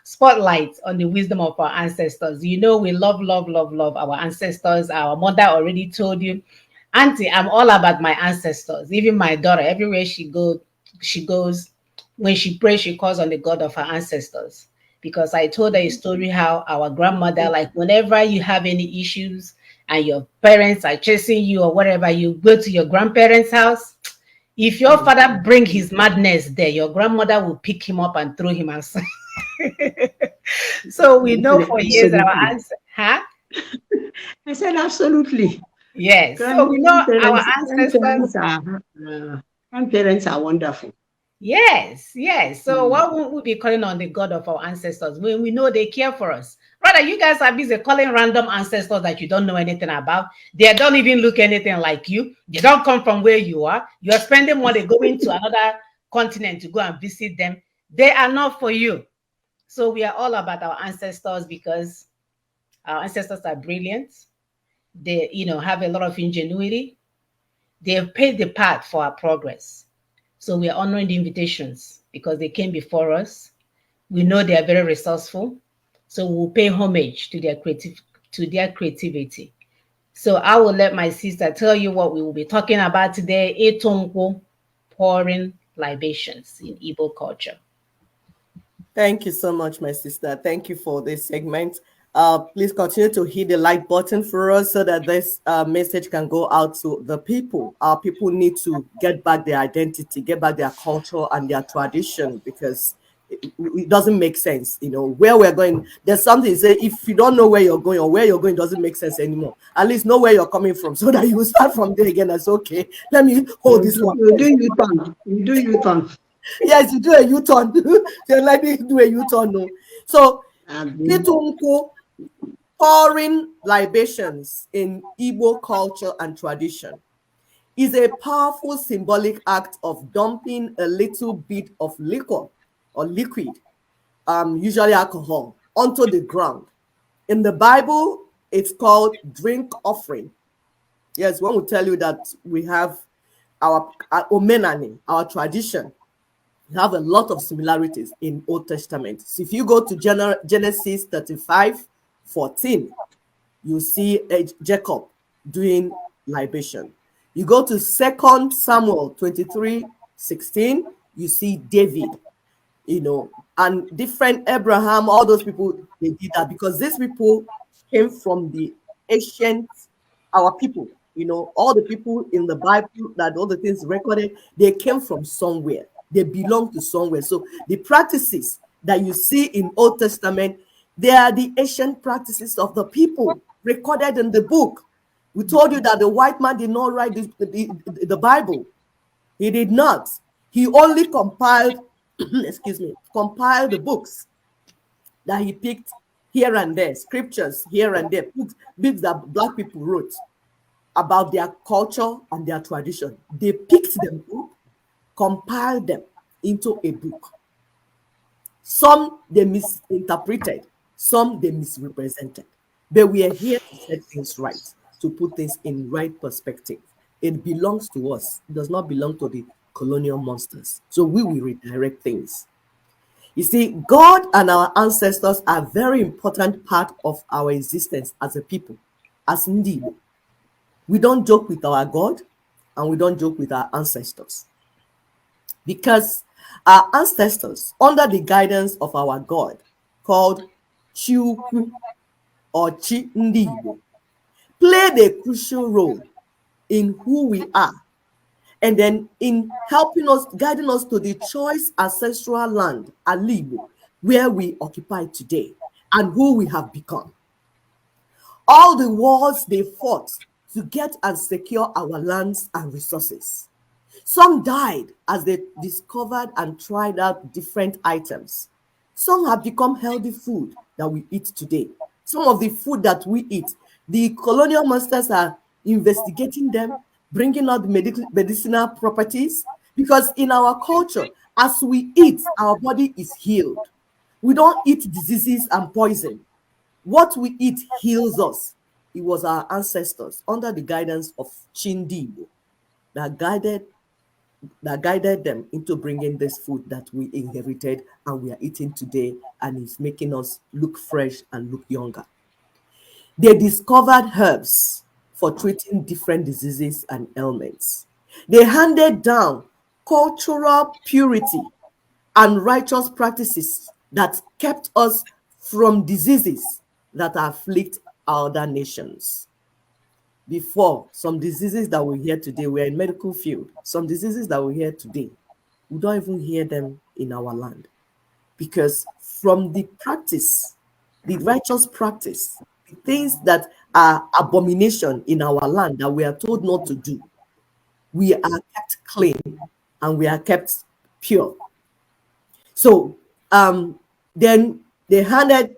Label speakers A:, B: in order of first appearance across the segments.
A: spotlight on the wisdom of our ancestors. You know, we love, love, love, love our ancestors. Our mother already told you, Auntie, I'm all about my ancestors. Even my daughter, everywhere she goes, when she prays, she calls on the God of her ancestors. Because I told her a story how our grandmother, like whenever you have any issues and your parents are chasing you or whatever, you go to your grandparents' house. If your father bring his madness there, your grandmother will pick him up and throw him outside. So we know for years that our
B: Absolutely.
A: ancestors, huh?
B: I said absolutely.
A: Yes. So we know our ancestors.
B: Grandparents are wonderful.
A: Yes, yes. So
B: Mm.
A: why won't we be calling on the God of our ancestors when we know they care for us? Rather, you guys are busy calling random ancestors that you don't know anything about. They don't even look anything like you. They don't come from where you are. You are spending money going to another continent to go and visit them. They are not for you. So we are all about our ancestors because our ancestors are brilliant. They, have a lot of ingenuity. They have paved the path for our progress. So we are honoring the invitations because they came before us. We know they are very resourceful. So we'll pay homage to their creativity. So I will let my sister tell you what we will be talking about today. Etonko, pouring libations in Igbo culture.
C: Thank you so much, my sister. Thank you for this segment. Please continue to hit the like button for us so that this message can go out to the people. Our people need to get back their identity, get back their culture and their tradition, because it doesn't make sense. Where we're going, there's something to say, if you don't know where you're going or where you're going doesn't make sense anymore. At least know where you're coming from so that you will start from there again. That's okay. Let me hold this one
B: You do
C: first.
B: U-turn. You do U-turn.
C: Yes, you do a U-turn. They let me do a U-turn. No. So,
B: Abi.
C: Itunku, pouring libations in Igbo culture and tradition, is a powerful symbolic act of dumping a little bit of liquor or liquid, usually alcohol, onto the ground. In the Bible, it's called drink offering. Yes, one will tell you that we have our omenani, our tradition, have a lot of similarities in Old Testament. So if you go to Genesis 35:14, you see Jacob doing libation. You go to 2 Samuel 23:16, you see David, and different Abraham, all those people, they did that because these people came from the ancient, our people, all the people in the Bible, that all the things recorded, they came from somewhere. They belong to somewhere. So the practices that you see in Old Testament, they are the ancient practices of the people recorded in the book. We told you that the white man did not write the Bible. He did not. He only compiled, compiled the books that he picked here and there, scriptures here and there, books that Black people wrote about their culture and their tradition. They picked them up, compiled them into a book. Some they misinterpreted, some they misrepresented. But we are here to set things right, to put things in right perspective. It belongs to us. It does not belong to the colonial monsters. So we will redirect things. You see, God and our ancestors are a very important part of our existence as a people, as Ndibo. We don't joke with our God and we don't joke with our ancestors. Because our ancestors, under the guidance of our God, called Chiukwu or Chi Ndibo, played a crucial role in who we are, and then in helping us, guiding us to the choice ancestral land, Alibo, where we occupy today, and who we have become. All the wars they fought to get and secure our lands and resources. Some died as they discovered and tried out different items. Some have become healthy food that we eat today. Some of the food that we eat, the colonial masters are investigating them, bringing out medicinal properties, because in our culture, as we eat, our body is healed. We don't eat diseases and poison. What we eat heals us. It was our ancestors under the guidance of Chindibo that guided that guided them into bringing this food that we inherited and we are eating today, and it's making us look fresh and look younger. They discovered herbs for treating different diseases and ailments. They handed down cultural purity and righteous practices that kept us from diseases that afflict other nations. Before, some diseases that we hear today, we're in medical field. Some diseases that we hear today, we don't even hear them in our land. Because from the practice, the righteous practice, the things that are abomination in our land that we are told not to do, we are kept clean and we are kept pure. So then they handed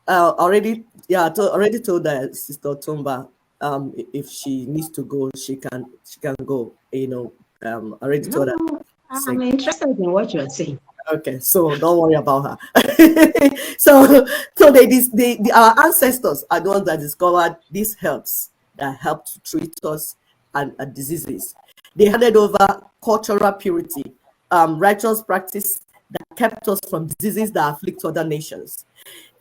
C: already told Sister Tumba if she needs to go, she can go. Already told her.
B: I'm interested in what you're saying.
C: Okay, so don't worry about her. so our ancestors are the ones that discovered these herbs that help to treat us and diseases. They handed over cultural purity, righteous practice that kept us from diseases that afflict other nations.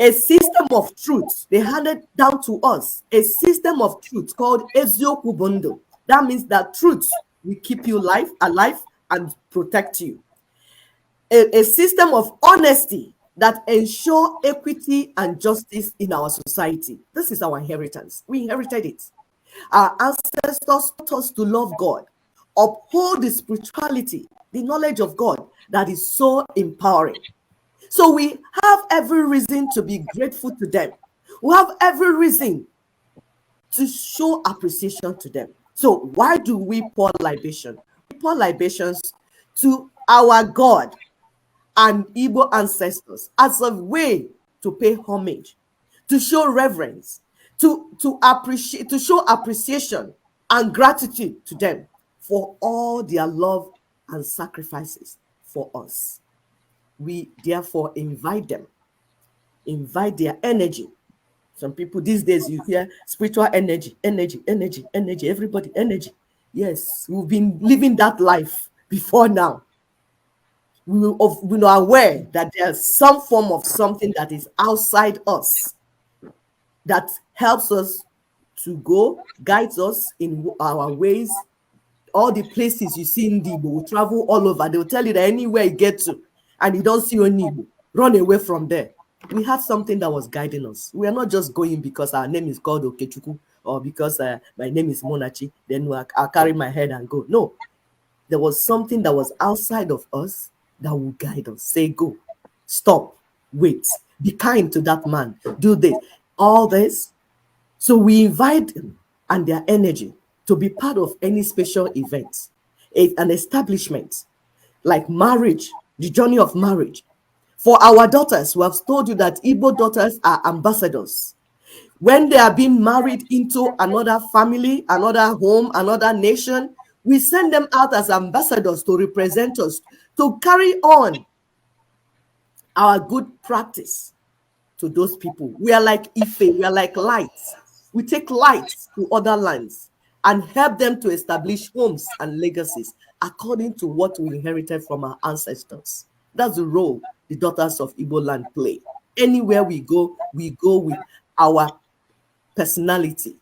C: A system of truth they handed down to us, a system of truth called Ezioku Bondo. That means that truth will keep you alive and protect you. A system of honesty that ensure equity and justice in our society. This is our inheritance. We inherited it. Our ancestors taught us to love God, uphold the spirituality, the knowledge of God that is so empowering. So we have every reason to be grateful to them. We have every reason to show appreciation to them. So why do we pour libation? We pour libations to our God and Igbo ancestors as a way to pay homage, to show reverence, to show appreciation and gratitude to them for all their love and sacrifices for us. We therefore invite them, invite their energy. Some people these days, you hear spiritual energy, everybody energy. Yes, we've been living that life before now. We are aware that there's some form of something that is outside us that helps us to go, guides us in our ways. All the places you see in Igbo will travel all over. They will tell you that anywhere you get to and you don't see any Igbo, run away from there. We had something that was guiding us. We are not just going because our name is called Okechukwu or because my name is Monachi, then I'll carry my head and go. No, there was something that was outside of us that will guide us. Say, go, stop, wait, be kind to that man, do this, all this. So we invite them and their energy to be part of any special event, an establishment like marriage, the journey of marriage. For our daughters, we have told you that Igbo daughters are ambassadors. When they are being married into another family, another home, another nation, we send them out as ambassadors to represent us, to carry on our good practice to those people. We are like Ife, we are like lights. We take lights to other lands and help them to establish homes and legacies according to what we inherited from our ancestors. That's the role the daughters of Igbo land play. Anywhere we go with our personality.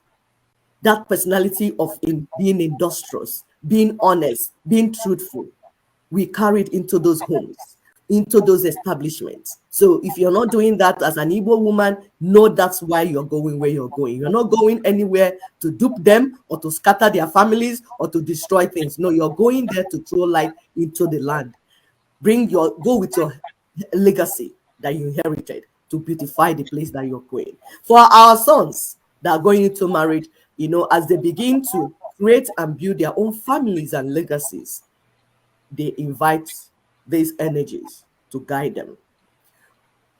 C: That personality of being industrious, being honest, being truthful. We carry it into those homes, into those establishments. So if you're not doing that as an Igbo woman, know that's why you're going where you're going. You're not going anywhere to dupe them or to scatter their families or to destroy things. No, you're going there to throw light into the land. Go with your legacy that you inherited to beautify the place that you're going. For our sons that are going into marriage, as they begin to create and build their own families and legacies, they invite these energies to guide them.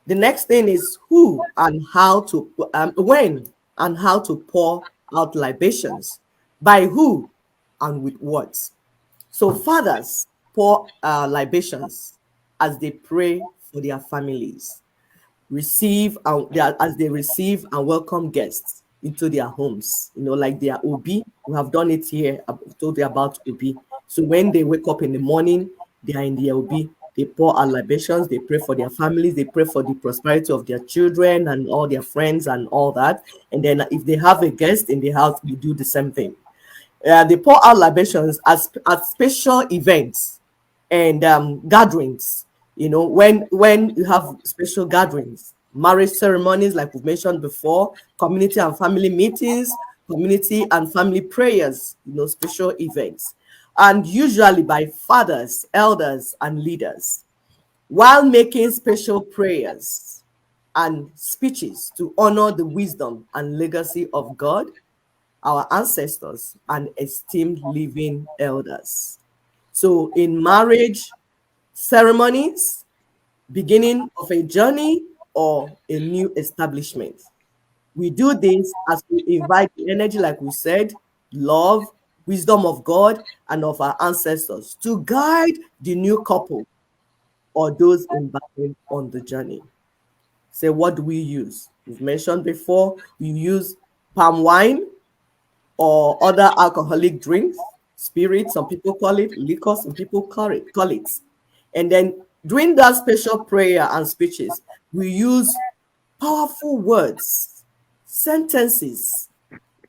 C: The next thing is who and how to, when and how to pour out libations. By who and with what. So fathers pour libations as they pray for their families. As they receive and welcome guests. into their homes, like their Obi. We have done it here. I've told you about Obi. So when they wake up in the morning, they are in the Obi. They pour out libations. They pray for their families. They pray for the prosperity of their children and all their friends and all that. And then if they have a guest in the house, we do the same thing. They pour out libations at special events and gatherings. When you have special gatherings, marriage ceremonies, like we've mentioned before, community and family meetings, community and family prayers, special events, and usually by fathers, elders, and leaders, while making special prayers and speeches to honor the wisdom and legacy of God, our ancestors, and esteemed living elders. So in marriage ceremonies, beginning of a journey or a new establishment, we do this as we invite the energy, like we said, love, wisdom of God and of our ancestors to guide the new couple or those embarking on the journey. So what do we use? We've mentioned before, we use palm wine or other alcoholic drinks, spirit, some people call it, liquor, some people call it. And then during that special prayer and speeches, we use powerful words, sentences,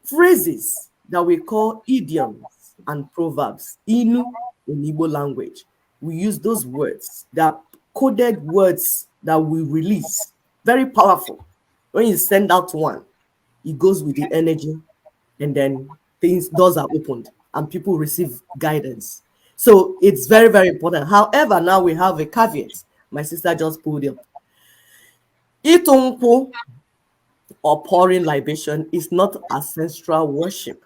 C: phrases that we call idioms and proverbs in Igbo language. We use those words, that coded words that we release, very powerful. When you send out one, it goes with the energy, and then doors are opened and people receive guidance. So it's very, very important. However, now we have a caveat. My sister just pulled up. Itunku or pouring libation is not ancestral worship,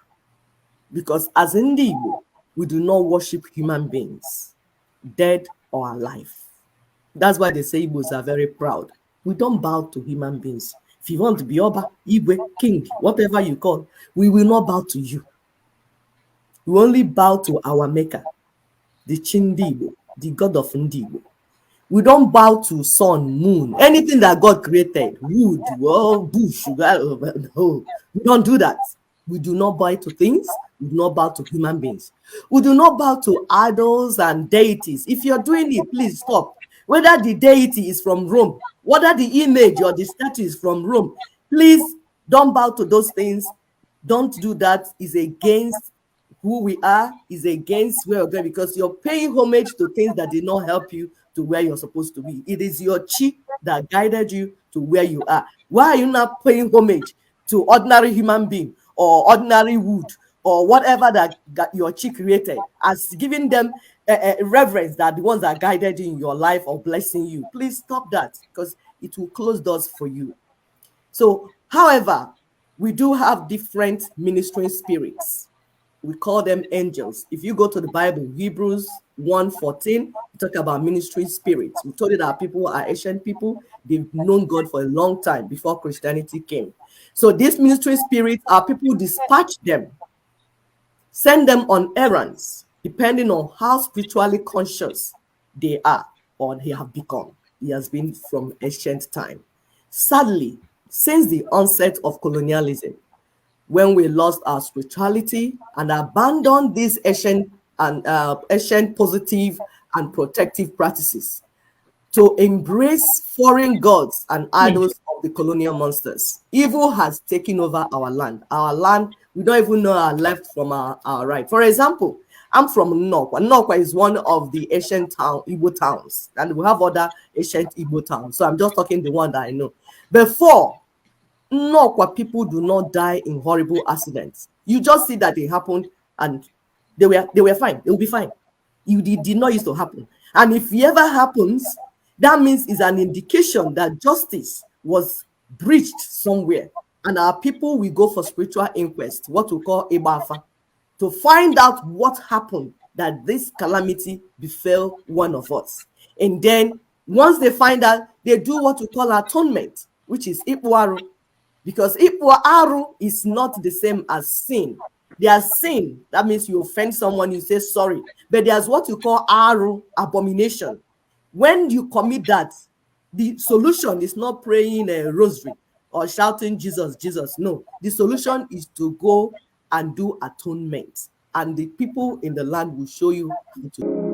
C: because as Igbo, we do not worship human beings, dead or alive. That's why they say Igbos are very proud. We don't bow to human beings. If you want to be Oba, Igwe, King, whatever you call, we will not bow to you. We only bow to our maker, the Chindibo, the God of Ndibo. We don't bow to sun, moon, anything that God created, wood, well, bush, no. We don't do that. We do not bow to things. We do not bow to human beings. We do not bow to idols and deities. If you're doing it, please stop. Whether the deity is from Rome, whether the image or the statue is from Rome, please don't bow to those things. Don't do that. It's against who we are, is against where we're going, because you're paying homage to things that did not help you to where you're supposed to be. It is your chi that guided you to where you are. Why are you not paying homage to ordinary human being or ordinary wood or whatever that your chi created, as giving them reverence that the ones that guided you in your life or blessing you? Please stop that, because it will close doors for you. So, however, we do have different ministering spirits. We call them angels. If you go to the Bible, Hebrews 1:14, we talk about ministry spirits. We told you that people are ancient people. They've known God for a long time before Christianity came. So these ministry spirits are people, dispatch them, send them on errands, depending on how spiritually conscious they are or they have become. It has been from ancient time. Sadly, since the onset of colonialism, when we lost our spirituality and abandoned these ancient positive and protective practices to embrace foreign gods and idols of the colonial monsters, evil has taken over our land. Our land, we don't even know our left from our right. For example, I'm from Nnokwa. Nnokwa is one of the ancient Igbo towns, and we have other ancient Igbo towns. So I'm just talking the one that I know. Before, Nnokwa people do not die in horrible accidents. You just see that they happened and they were fine. They will be fine. It did not used to happen. And if it ever happens, that means it's an indication that justice was breached somewhere. And our people will go for spiritual inquest, what we call Ebafa, to find out what happened that this calamity befell one of us. And then once they find out, they do what we call atonement, which is Ikwaru. Because Ikwaru is not the same as sin. There's sin, that means you offend someone, you say sorry. But there's what you call Aru, abomination. When you commit that, the solution is not praying a rosary or shouting Jesus, Jesus. No, the solution is to go and do atonement, and the people in the land will show you how to.